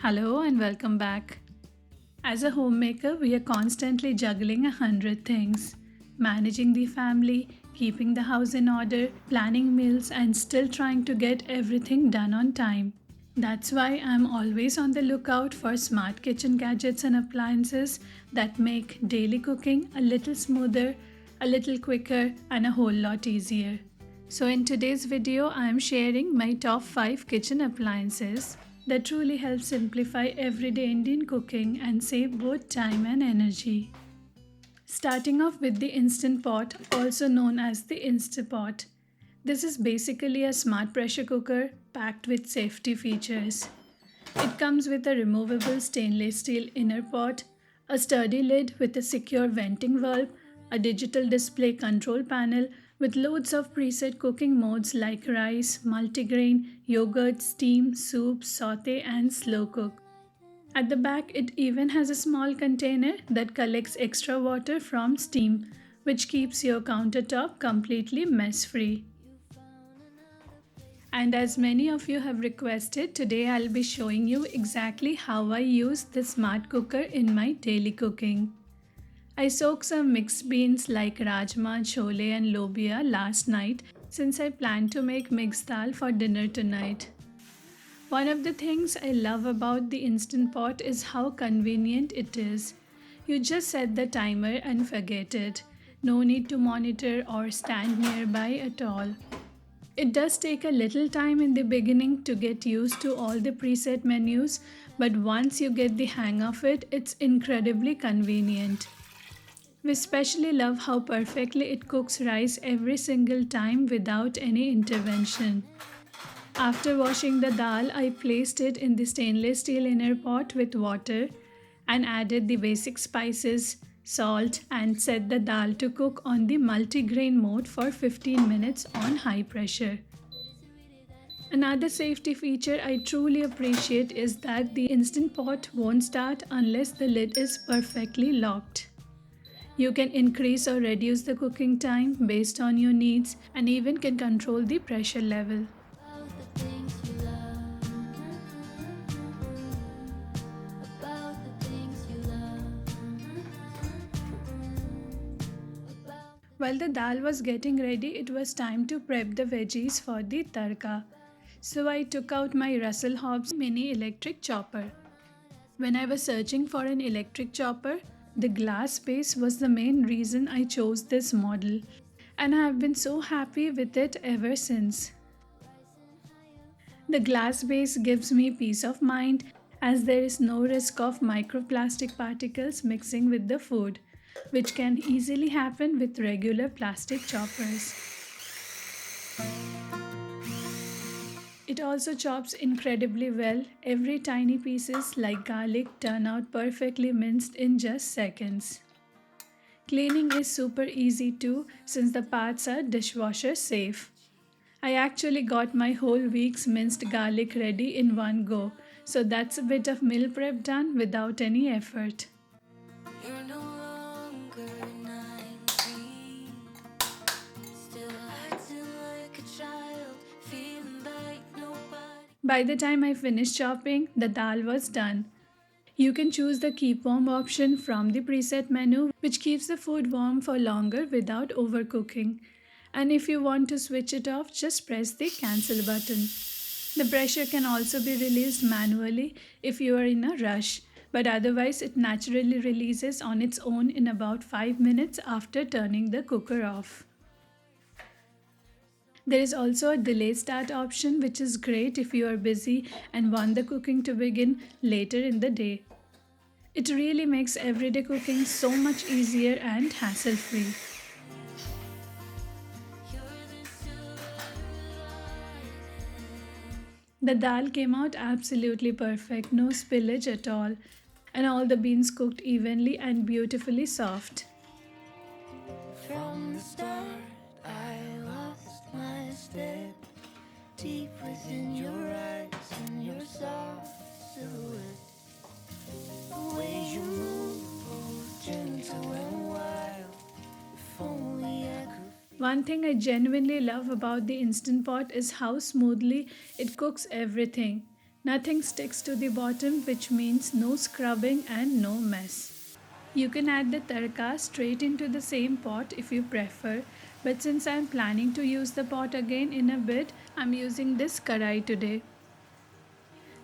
Hello and welcome back. As a homemaker, we are constantly juggling 100 things. Managing the family, keeping the house in order, planning meals, and still trying to get everything done on time. That's why I'm always on the lookout for smart kitchen gadgets and appliances that make daily cooking a little smoother, a little quicker, and a whole lot easier. So, in today's video, I am sharing my top 5 kitchen appliances that truly help simplify everyday Indian cooking and save both time and energy. Starting off with the Instant Pot, also known as the Instapot. This is basically a smart pressure cooker packed with safety features. It comes with a removable stainless steel inner pot, a sturdy lid with a secure venting valve, a digital display control panel with loads of preset cooking modes like rice, multigrain, yogurt, steam, soup, saute, and slow cook. At the back, it even has a small container that collects extra water from steam, which keeps your countertop completely mess free. And as many of you have requested, today I'll be showing you exactly how I use this smart cooker in my daily cooking. I soaked some mixed beans like rajma, chole and lobia last night since I plan to make mixed dal for dinner tonight. One of the things I love about the Instant Pot is how convenient it is. You just set the timer and forget it. No need to monitor or stand nearby at all. It does take a little time in the beginning to get used to all the preset menus, but once you get the hang of it, it's incredibly convenient. We especially love how perfectly it cooks rice every single time without any intervention. After washing the dal, I placed it in the stainless steel inner pot with water and added the basic spices, salt, and set the dal to cook on the multigrain mode for 15 minutes on high pressure. Another safety feature I truly appreciate is that the Instant Pot won't start unless the lid is perfectly locked. You can increase or reduce the cooking time based on your needs and even can control the pressure level. While the dal was getting ready, it was time to prep the veggies for the tarka. So I took out my Russell Hobbs mini electric chopper. When I was searching for an electric chopper, the glass base was the main reason I chose this model, and I have been so happy with it ever since. The glass base gives me peace of mind as there is no risk of microplastic particles mixing with the food, which can easily happen with regular plastic choppers. It also chops incredibly well. Every tiny pieces like garlic turn out perfectly minced in just seconds. Cleaning is super easy too since the parts are dishwasher safe. I actually got my whole week's minced garlic ready in one go, so that's a bit of meal prep done without any effort. You're no longer 19, still acting like a child, feeling like nobody. By the time I finished chopping, the dal was done. You can choose the keep warm option from the preset menu, which keeps the food warm for longer without overcooking. And if you want to switch it off, just press the cancel button. The pressure can also be released manually if you are in a rush, but otherwise it naturally releases on its own in about 5 minutes after turning the cooker off. There is also a delayed start option, which is great if you are busy and want the cooking to begin later in the day. It really makes everyday cooking so much easier and hassle-free. The dal came out absolutely perfect, no spillage at all, and all the beans cooked evenly and beautifully soft. From the start, I lost my step deep within your eyes and your soft silhouette. The way you move, both gentle and wild. If only I could. One thing I genuinely love about the Instant Pot is how smoothly it cooks everything. Nothing sticks to the bottom, which means no scrubbing and no mess. You can add the tadka straight into the same pot if you prefer, but since I'm planning to use the pot again in a bit, I'm using this karai today.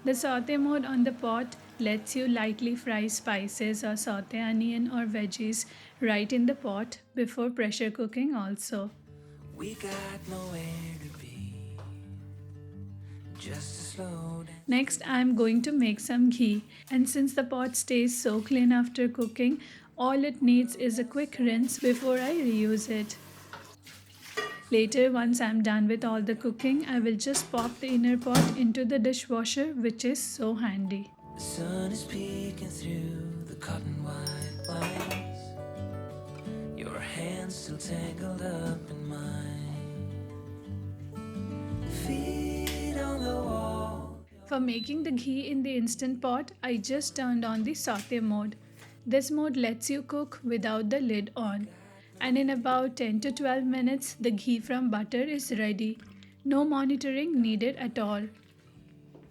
The saute mode on the pot lets you lightly fry spices or saute onion or veggies right in the pot before pressure cooking also. We got nowhere to be. Just slow down. Next, I'm going to make some ghee, and since the pot stays so clean after cooking, all it needs is a quick rinse before I reuse it. Later, once I'm done with all the cooking, I will just pop the inner pot into the dishwasher, which is so handy. The sun is peeking through the cotton white blinds. Your hands still tangled up in mine. Feet on the wall. For making the ghee in the instant pot, I just turned on the saute mode. This mode lets you cook without the lid on. And in about 10 to 12 minutes, the ghee from butter is ready. No monitoring needed at all.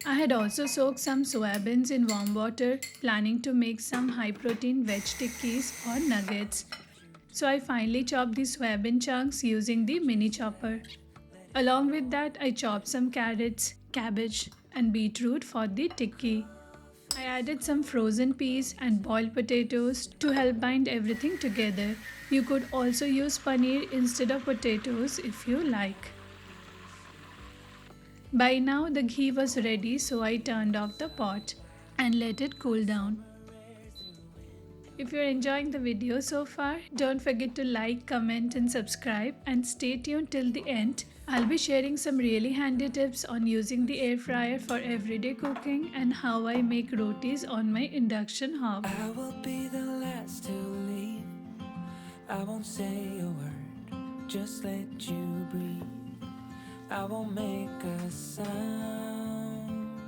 I had also soaked some soya beans in warm water, planning to make some high-protein veg tikkis or nuggets. So I finally chopped the soya bean chunks using the mini chopper. Along with that, I chopped some carrots, cabbage, and beetroot for the tikki. I added some frozen peas and boiled potatoes to help bind everything together. You could also use paneer instead of potatoes if you like. By now the ghee was ready, so I turned off the pot and let it cool down. If you're enjoying the video so far, don't forget to like, comment and subscribe, and stay tuned till the end. I'll be sharing some really handy tips on using the air fryer for everyday cooking and how I make rotis on my induction hob. I will be the last to leave. I won't say a word, just let you breathe. I won't make a sound.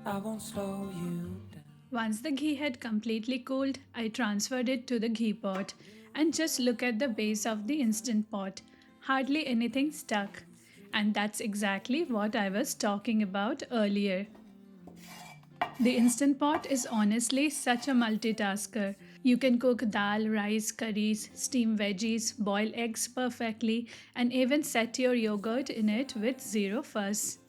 I won't slow you down. Once the ghee had completely cooled, I transferred it to the ghee pot, and just look at the base of the instant pot. Hardly anything stuck. And that's exactly what I was talking about earlier. The Instant Pot is honestly such a multitasker. You can cook dal, rice, curries, steam veggies, boil eggs perfectly, and even set your yogurt in it with zero fuss.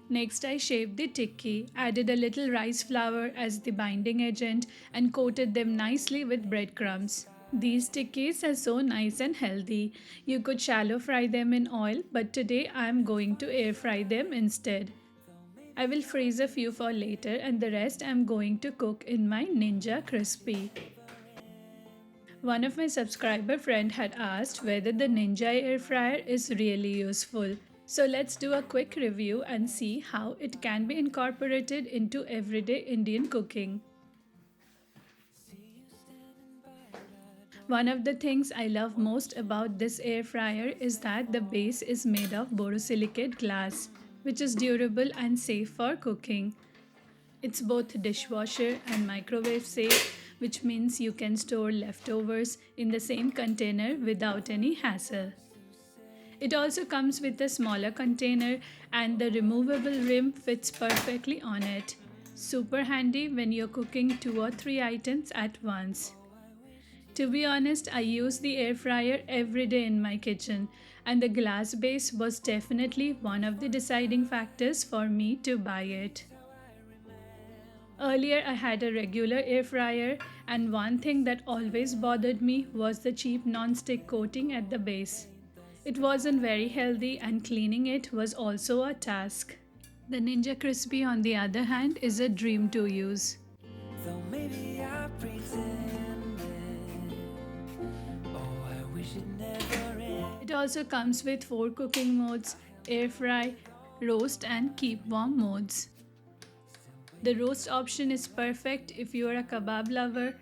Next, I shaped the tikki, added a little rice flour as the binding agent, and coated them nicely with breadcrumbs. These tikkis are so nice and healthy. You could shallow fry them in oil, but today I am going to air fry them instead. I will freeze a few for later, and the rest I am going to cook in my Ninja Crispi. One of my subscriber friend had asked whether the Ninja air fryer is really useful. So let's do a quick review and see how it can be incorporated into everyday Indian cooking. One of the things I love most about this air fryer is that the base is made of borosilicate glass, which is durable and safe for cooking. It's both dishwasher and microwave safe, which means you can store leftovers in the same container without any hassle. It also comes with a smaller container, and the removable rim fits perfectly on it. Super handy when you're cooking 2 or 3 items at once. To be honest, I use the air fryer every day in my kitchen, and the glass base was definitely one of the deciding factors for me to buy it. Earlier, I had a regular air fryer, and one thing that always bothered me was the cheap non-stick coating at the base. It wasn't very healthy, and cleaning it was also a task. The Ninja Crispi, on the other hand, is a dream to use. Though maybe I It also comes with 4 cooking modes: air fry, roast and keep warm modes. The roast option is perfect if you are a kebab lover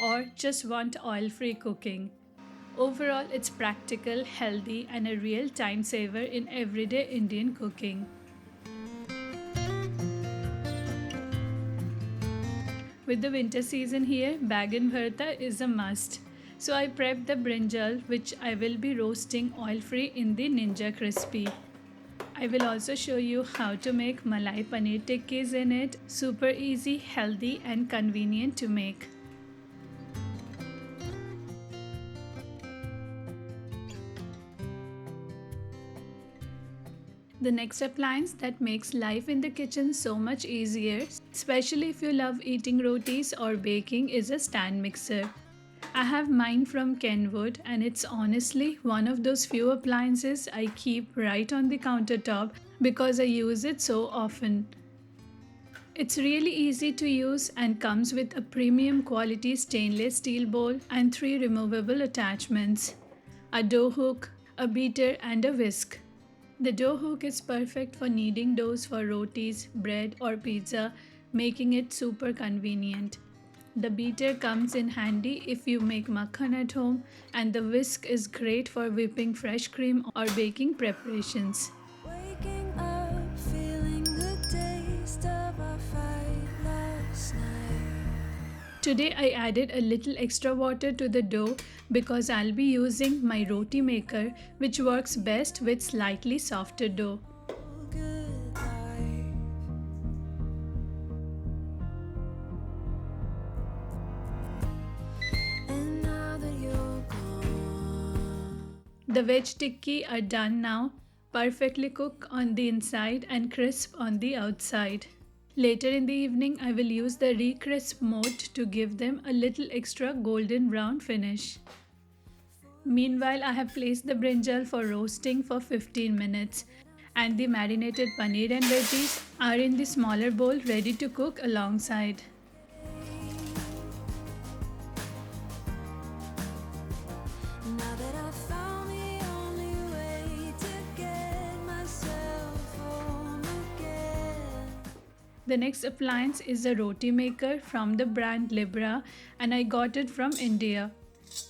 or just want oil-free cooking. Overall, it's practical, healthy and a real time saver in everyday Indian cooking. With the winter season here, Baingan Bharta is a must. So I prepped the brinjal, which I will be roasting oil-free in the Ninja Crispi. I will also show you how to make malai paneer tikkis in it. Super easy, healthy and convenient to make. The next appliance that makes life in the kitchen so much easier, especially if you love eating rotis or baking, is a stand mixer. I have mine from Kenwood and it's honestly one of those few appliances I keep right on the countertop because I use it so often. It's really easy to use and comes with a premium quality stainless steel bowl and 3 removable attachments: a dough hook, a beater and a whisk. The dough hook is perfect for kneading doughs for rotis, bread or pizza, making it super convenient. The beater comes in handy if you make makhan at home, and the whisk is great for whipping fresh cream or baking preparations. Waking up, feeling the taste of a fight last night. Today I added a little extra water to the dough because I'll be using my roti maker, which works best with slightly softer dough. The veg tikki are done now, perfectly cooked on the inside and crisp on the outside. Later in the evening, I will use the re-crisp mode to give them a little extra golden brown finish. Meanwhile, I have placed the brinjal for roasting for 15 minutes and the marinated paneer and veggies are in the smaller bowl ready to cook alongside. The next appliance is a roti maker from the brand Libra and I got it from India.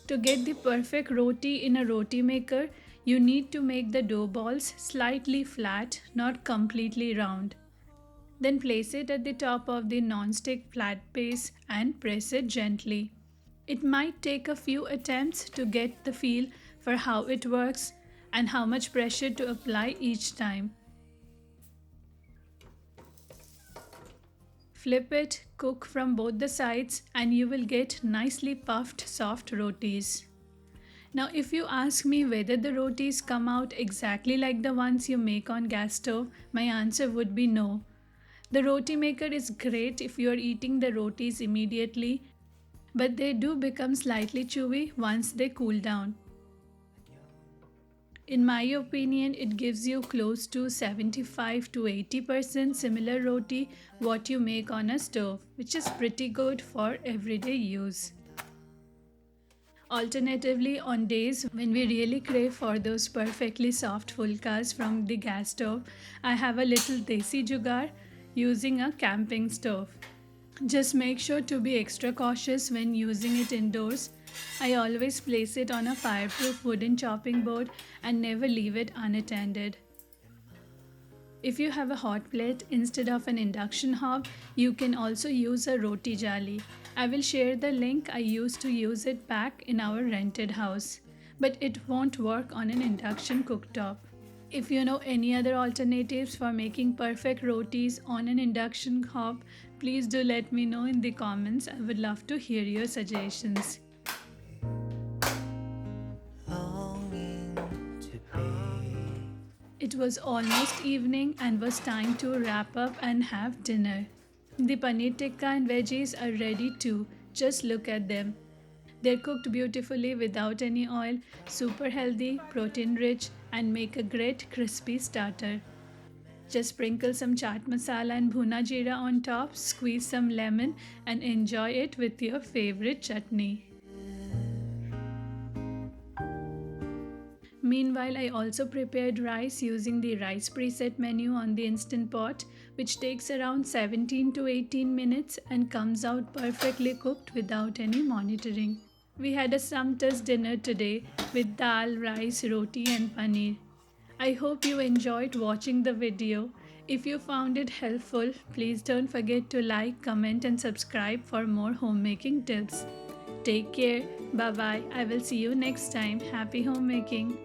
To get the perfect roti in a roti maker, you need to make the dough balls slightly flat, not completely round. Then place it at the top of the non-stick flat base and press it gently. It might take a few attempts to get the feel for how it works and how much pressure to apply each time. Flip it, cook from both the sides and you will get nicely puffed soft rotis. Now if you ask me whether the rotis come out exactly like the ones you make on gas stove, my answer would be no. The roti maker is great if you are eating the rotis immediately, but they do become slightly chewy once they cool down. In my opinion, it gives you close to 75 to 80% similar roti what you make on a stove, which is pretty good for everyday use. Alternatively, on days when we really crave for those perfectly soft phulkas from the gas stove, I have a little desi jugaad using a camping stove. Just make sure to be extra cautious when using it indoors. I always place it on a fireproof wooden chopping board and never leave it unattended. If you have a hot plate instead of an induction hob, you can also use a roti jali. I will share the link. I used to use it back in our rented house, but it won't work on an induction cooktop. If you know any other alternatives for making perfect rotis on an induction hob, please do let me know in the comments. I would love to hear your suggestions. It was almost evening and was time to wrap up and have dinner. The paneer tikka and veggies are ready too. Just look at them. They're cooked beautifully without any oil, super healthy, protein rich, and make a great crispy starter. Just sprinkle some chaat masala and bhuna jeera on top, squeeze some lemon, and enjoy it with your favorite chutney. Meanwhile, I also prepared rice using the rice preset menu on the Instant Pot, which takes around 17 to 18 minutes and comes out perfectly cooked without any monitoring. We had a sumptuous dinner today with dal, rice, roti and paneer. I hope you enjoyed watching the video. If you found it helpful, please don't forget to like, comment and subscribe for more homemaking tips. Take care. Bye bye. I will see you next time. Happy homemaking.